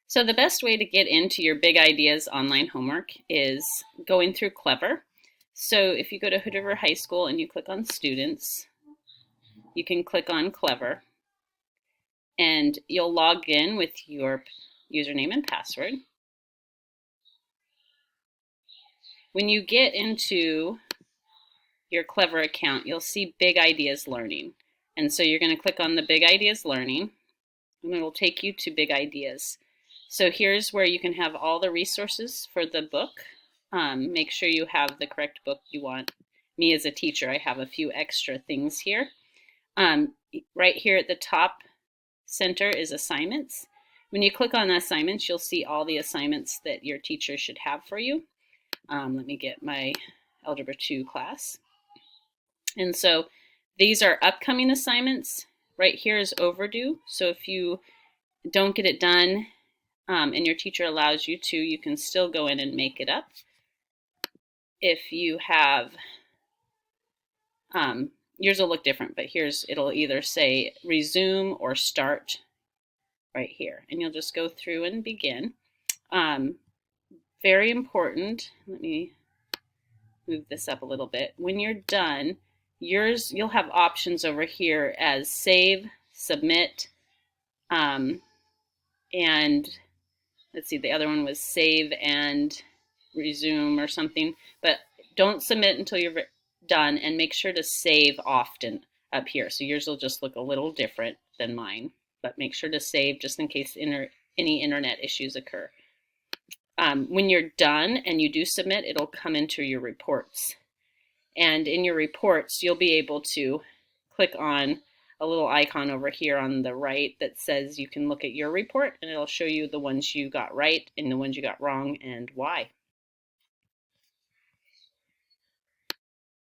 So the best way to get into your Big Ideas online homework is going through Clever. So if you go to Hood River High School and you click on Students, you can click on Clever and you'll log in with your username and password. When you get into your Clever account, you'll see Big Ideas Learning. And so you're going to click on the Big Ideas Learning and it will take you to Big Ideas. So here's where you can have all the resources for the book. Make sure you have the correct book you want. Me as a teacher, I have a few extra things here. Right here at the top center is assignments. When you click on assignments, you'll see all the assignments that your teacher should have for you. Let me get my Algebra 2 class. And so these are upcoming assignments. Right here is overdue. So if you don't get it done and your teacher allows you to, you can still go in and make it up. If you have, yours will look different, but it'll either say resume or start right here. And you'll just go through and begin. Very important, let me move this up a little bit. When you're done, you'll have options over here as save, submit, and let's see, the other one was save and resume or something, but don't submit until you're done, and make sure to save often up here. So yours will just look a little different than mine, but make sure to save just in case any internet issues occur. When you're done and you do submit, it'll come into your reports. And in your reports, you'll be able to click on a little icon over here on the right that says you can look at your report, and it'll show you the ones you got right and the ones you got wrong and why.